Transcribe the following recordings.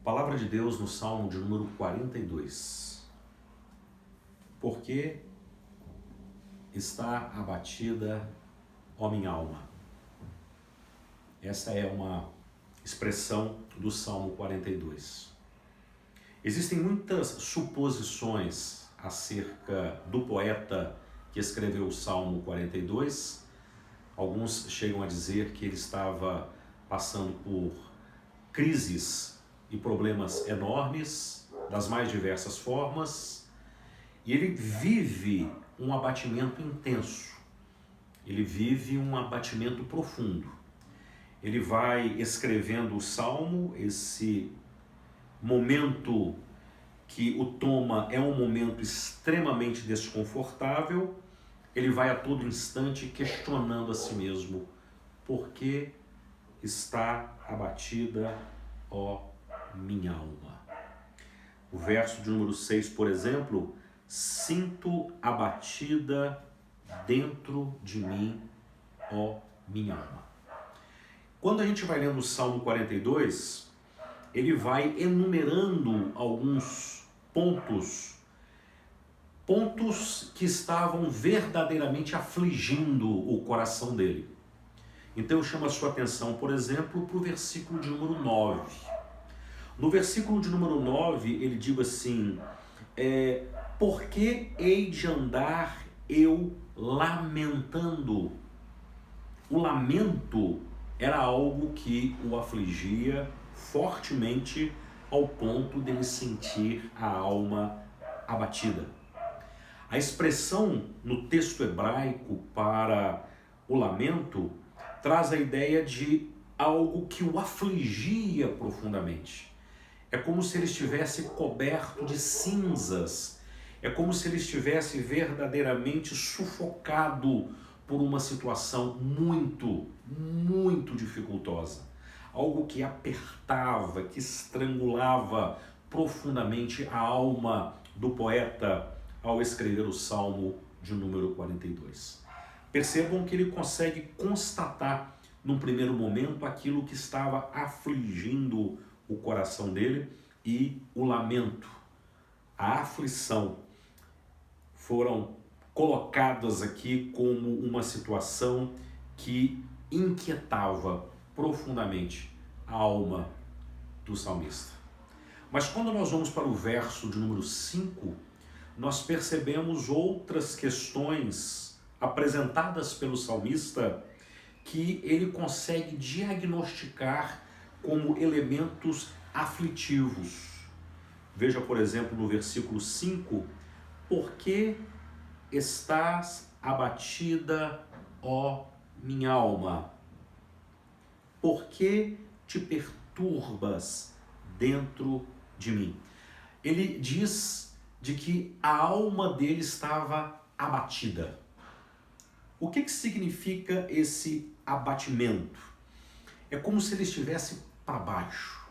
Palavra de Deus no Salmo de número 42. Por que está abatida, ó minha alma? Essa é uma expressão do Salmo 42. Existem muitas suposições acerca do poeta que escreveu o Salmo 42. Alguns chegam a dizer que ele estava passando por crises e problemas enormes, das mais diversas formas, e ele vive um abatimento intenso, ele vive um abatimento profundo. Ele vai escrevendo o Salmo, esse momento que o toma é um momento extremamente desconfortável, ele vai a todo instante questionando a si mesmo: por que está abatida, ó minha alma? O verso de número 6, por exemplo: sinto abatida dentro de mim, ó minha alma. Quando a gente vai lendo o Salmo 42, ele vai enumerando alguns pontos que estavam verdadeiramente afligindo o coração dele. Então eu chamo a sua atenção, por exemplo, para o versículo de número 9. No versículo de número 9, ele diz assim: por que hei de andar eu lamentando? O lamento era algo que o afligia fortemente ao ponto dele sentir a alma abatida. A expressão no texto hebraico para o lamento traz a ideia de algo que o afligia profundamente. É como se ele estivesse coberto de cinzas, é como se ele estivesse verdadeiramente sufocado por uma situação muito, muito dificultosa. Algo que apertava, que estrangulava profundamente a alma do poeta ao escrever o Salmo de número 42. Percebam que ele consegue constatar, num primeiro momento, aquilo que estava afligindo o coração dele, e o lamento, a aflição foram colocadas aqui como uma situação que inquietava profundamente a alma do salmista. Mas quando nós vamos para o verso de número 5, nós percebemos outras questões apresentadas pelo salmista que ele consegue diagnosticar como elementos aflitivos. Veja, por exemplo, no versículo 5: por que estás abatida, ó minha alma? Por que te perturbas dentro de mim? Ele diz de que a alma dele estava abatida. O que significa esse abatimento? É como se ele estivesse para baixo.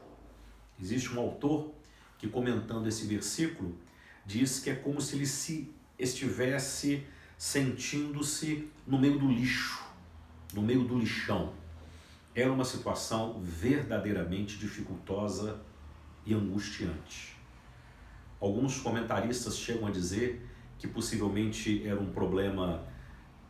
Existe um autor que, comentando esse versículo, diz que é como se ele se estivesse sentindo-se no meio do lixo, no meio do lixão. Era uma situação verdadeiramente dificultosa e angustiante. Alguns comentaristas chegam a dizer que possivelmente era um problema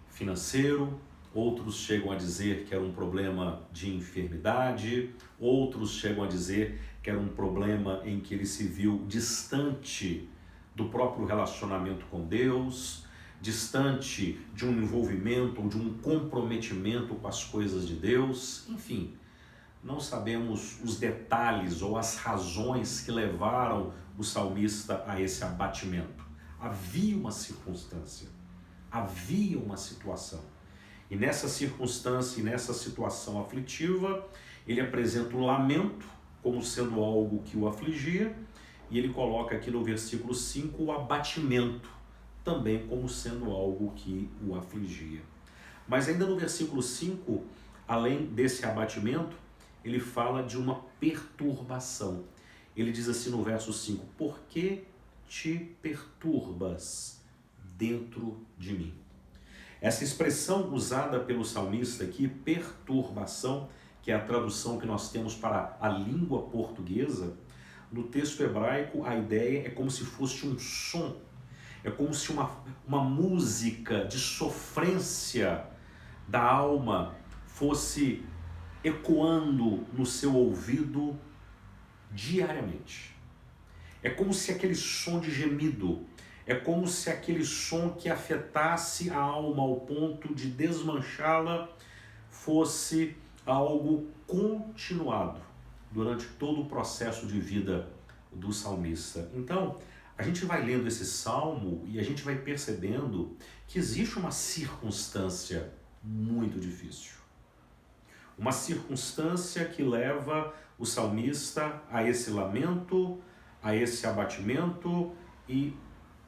financeiro, outros chegam a dizer que era um problema de enfermidade, outros chegam a dizer que era um problema em que ele se viu distante do próprio relacionamento com Deus, distante de um envolvimento ou de um comprometimento com as coisas de Deus. Enfim, não sabemos os detalhes ou as razões que levaram o salmista a esse abatimento. Havia uma circunstância, havia uma situação. E nessa circunstância e nessa situação aflitiva, ele apresenta o lamento como sendo algo que o afligia, e ele coloca aqui no versículo 5 o abatimento também como sendo algo que o afligia. Mas ainda no versículo 5, além desse abatimento, ele fala de uma perturbação. Ele diz assim no verso 5: por que te perturbas dentro de mim? Essa expressão usada pelo salmista aqui, perturbação, que é a tradução que nós temos para a língua portuguesa, No texto hebraico, a ideia é como se fosse um som, é como se uma música de sofrência da alma fosse ecoando no seu ouvido diariamente. É como se aquele som de gemido, é como se aquele som que afetasse a alma ao ponto de desmanchá-la fosse algo continuado durante todo o processo de vida do salmista. Então, a gente vai lendo esse salmo e a gente vai percebendo que existe uma circunstância muito difícil. Uma circunstância que leva o salmista a esse lamento, a esse abatimento e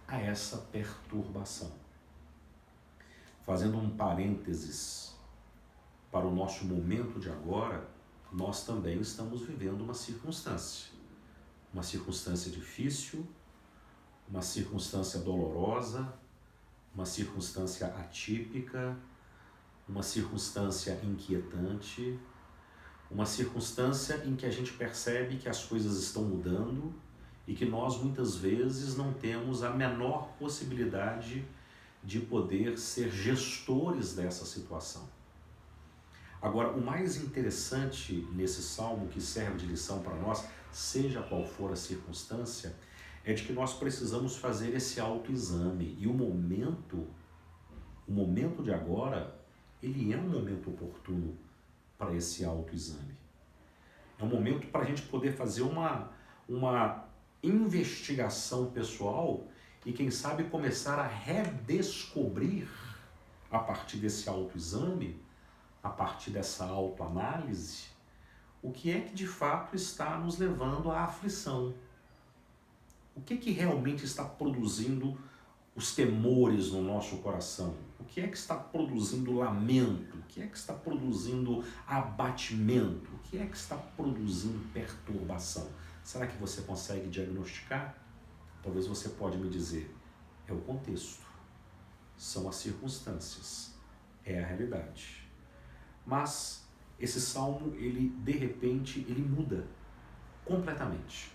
a essa perturbação. Fazendo um parênteses para o nosso momento de agora, nós também estamos vivendo uma circunstância difícil, uma circunstância dolorosa, uma circunstância atípica, uma circunstância inquietante, uma circunstância em que a gente percebe que as coisas estão mudando e que nós muitas vezes não temos a menor possibilidade de poder ser gestores dessa situação. Agora, o mais interessante nesse salmo que serve de lição para nós, seja qual for a circunstância, é de que nós precisamos fazer esse autoexame. E o momento de agora, ele é um momento oportuno para esse autoexame. É um momento para a gente poder fazer uma investigação pessoal e, quem sabe, começar a redescobrir, a partir desse autoexame, a partir dessa autoanálise, o que é que de fato está nos levando à aflição. O que realmente está produzindo os temores no nosso coração? O que é que está produzindo lamento? O que é que está produzindo abatimento? O que é que está produzindo perturbação? Será que você consegue diagnosticar? Talvez você pode me dizer, é o contexto, são as circunstâncias, é a realidade. Mas esse salmo, ele de repente, ele muda completamente.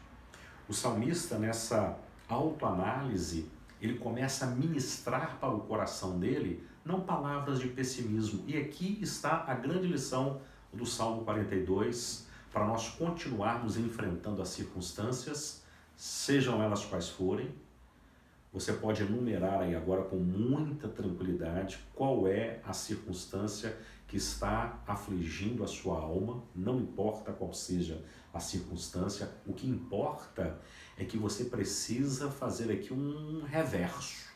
O salmista, nessa autoanálise, ele começa a ministrar para o coração dele, não palavras de pessimismo. E aqui está a grande lição do Salmo 42, para nós continuarmos enfrentando as circunstâncias, sejam elas quais forem. Você pode enumerar aí agora com muita tranquilidade qual é a circunstância que está afligindo a sua alma, não importa qual seja a circunstância, o que importa é que você precisa fazer aqui um reverso.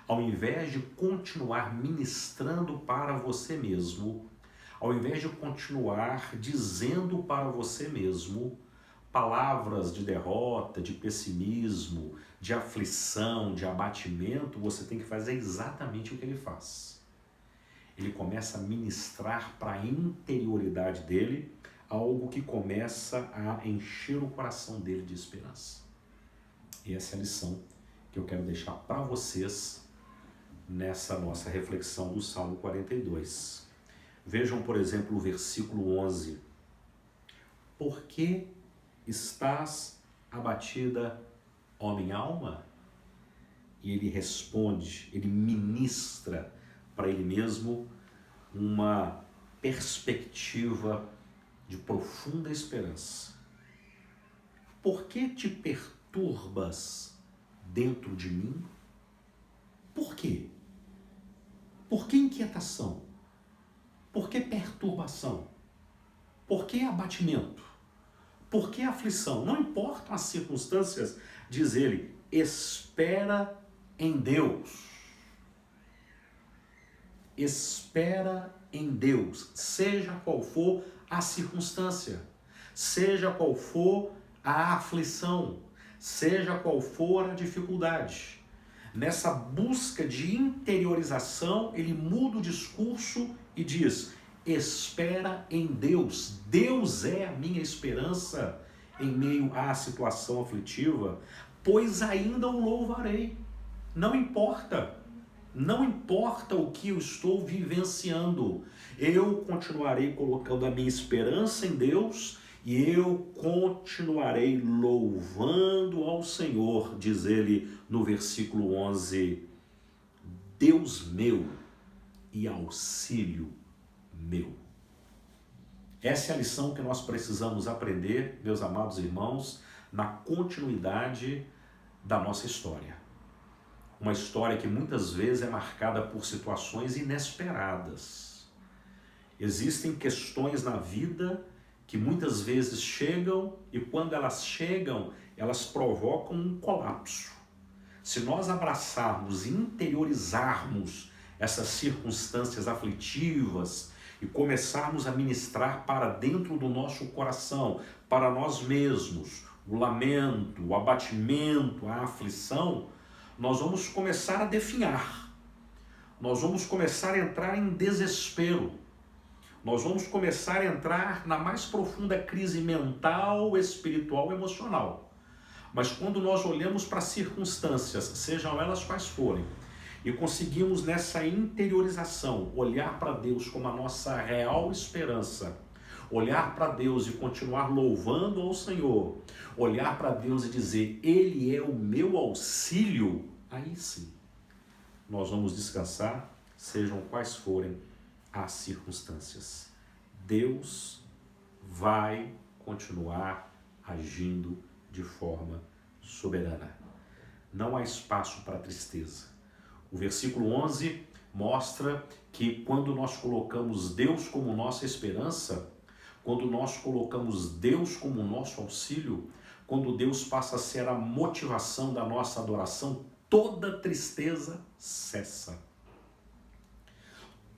Ao invés de continuar ministrando para você mesmo, ao invés de continuar dizendo para você mesmo palavras de derrota, de pessimismo, de aflição, de abatimento, você tem que fazer exatamente o que ele faz. Ele começa a ministrar para a interioridade dele algo que começa a encher o coração dele de esperança. E essa é a lição que eu quero deixar para vocês nessa nossa reflexão do Salmo 42. Vejam, por exemplo, o versículo 11. Por que estás abatida, ó minha alma? E ele responde, ele ministra para ele mesmo uma perspectiva de profunda esperança. Por que te perturbas dentro de mim? Por quê? Por que inquietação? Por que perturbação? Por que abatimento? Por que aflição? Não importam as circunstâncias, diz ele, espera em Deus. Espera em Deus, seja qual for a circunstância, seja qual for a aflição, seja qual for a dificuldade. Nessa busca de interiorização, ele muda o discurso e diz, espera em Deus. Deus é a minha esperança em meio à situação aflitiva, pois ainda o louvarei. Não importa o que eu estou vivenciando, eu continuarei colocando a minha esperança em Deus e eu continuarei louvando ao Senhor, diz ele no versículo 11, Deus meu e auxílio meu. Essa é a lição que nós precisamos aprender, meus amados irmãos, na continuidade da nossa história. Uma história que muitas vezes é marcada por situações inesperadas. Existem questões na vida que muitas vezes chegam e quando elas chegam, elas provocam um colapso. Se nós abraçarmos e interiorizarmos essas circunstâncias aflitivas e começarmos a ministrar para dentro do nosso coração, para nós mesmos, o lamento, o abatimento, a aflição, nós vamos começar a definhar. Nós vamos começar a entrar em desespero. Nós vamos começar a entrar na mais profunda crise mental, espiritual, emocional. Mas quando nós olhamos para as circunstâncias, sejam elas quais forem, e conseguimos nessa interiorização olhar para Deus como a nossa real esperança, olhar para Deus e continuar louvando ao Senhor, olhar para Deus e dizer, Ele é o meu auxílio, aí sim, nós vamos descansar, sejam quais forem as circunstâncias. Deus vai continuar agindo de forma soberana. Não há espaço para tristeza. O versículo 11 mostra que quando nós colocamos Deus como nossa esperança, quando nós colocamos Deus como nosso auxílio, quando Deus passa a ser a motivação da nossa adoração, toda tristeza cessa.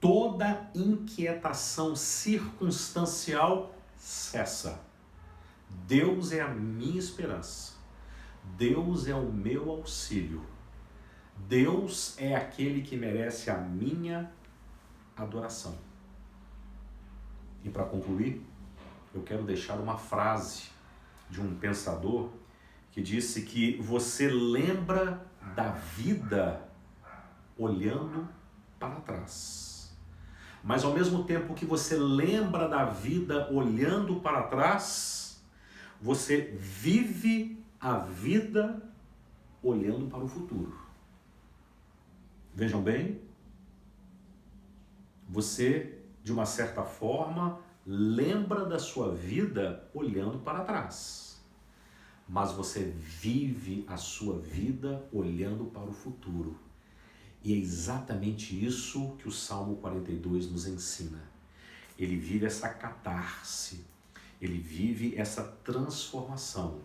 Toda inquietação circunstancial cessa. Deus é a minha esperança. Deus é o meu auxílio. Deus é aquele que merece a minha adoração. E para concluir, eu quero deixar uma frase de um pensador que disse que você lembra da vida olhando para trás. Mas ao mesmo tempo que você lembra da vida olhando para trás, você vive a vida olhando para o futuro. Vejam bem, você, de uma certa forma, lembra da sua vida olhando para trás. Mas você vive a sua vida olhando para o futuro. E é exatamente isso que o Salmo 42 nos ensina. Ele vive essa catarse, ele vive essa transformação.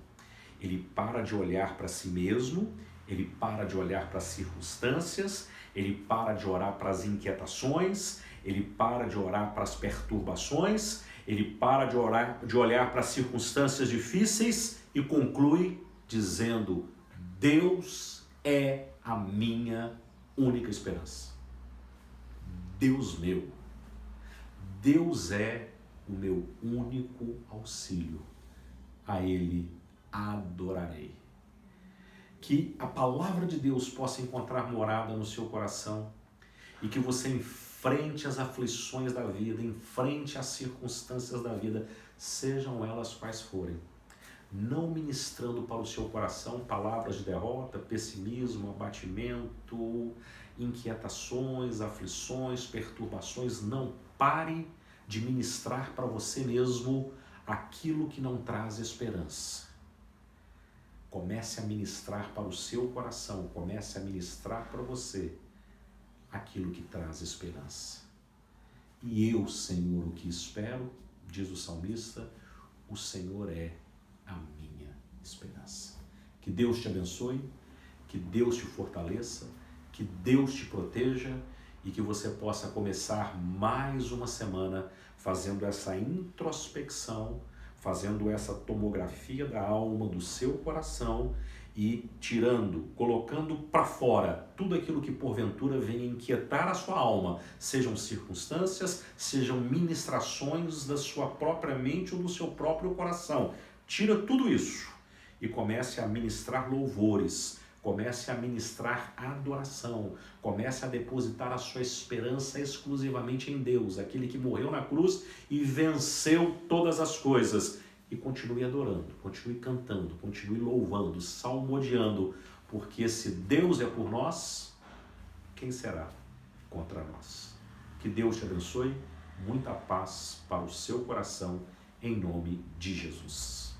Ele para de olhar para si mesmo, ele para de olhar para as circunstâncias, ele para de orar para as inquietações, ele para de orar para as perturbações, ele para de olhar para as circunstâncias difíceis e conclui dizendo, Deus é a minha única esperança. Deus meu. Deus é o meu único auxílio. A Ele adorarei. Que a palavra de Deus possa encontrar morada no seu coração e que você enfrente as aflições da vida, enfrente as circunstâncias da vida, sejam elas quais forem, não ministrando para o seu coração palavras de derrota, pessimismo, abatimento, inquietações, aflições, perturbações. Não pare de ministrar para você mesmo aquilo que não traz esperança. Comece a ministrar para o seu coração, comece a ministrar para você aquilo que traz esperança. E eu, Senhor, o que espero, diz o salmista, o Senhor é a minha esperança. Que Deus te abençoe, que Deus te fortaleça, que Deus te proteja e que você possa começar mais uma semana fazendo essa introspecção, fazendo essa tomografia da alma, do seu coração e tirando, colocando para fora tudo aquilo que porventura venha inquietar a sua alma, sejam circunstâncias, sejam ministrações da sua própria mente ou do seu próprio coração. Tira tudo isso e comece a ministrar louvores, comece a ministrar adoração, comece a depositar a sua esperança exclusivamente em Deus, aquele que morreu na cruz e venceu todas as coisas. e continue adorando, continue cantando, continue louvando, salmodiando, porque se Deus é por nós, quem será contra nós? Que Deus te abençoe, muita paz para o seu coração, em nome de Jesus.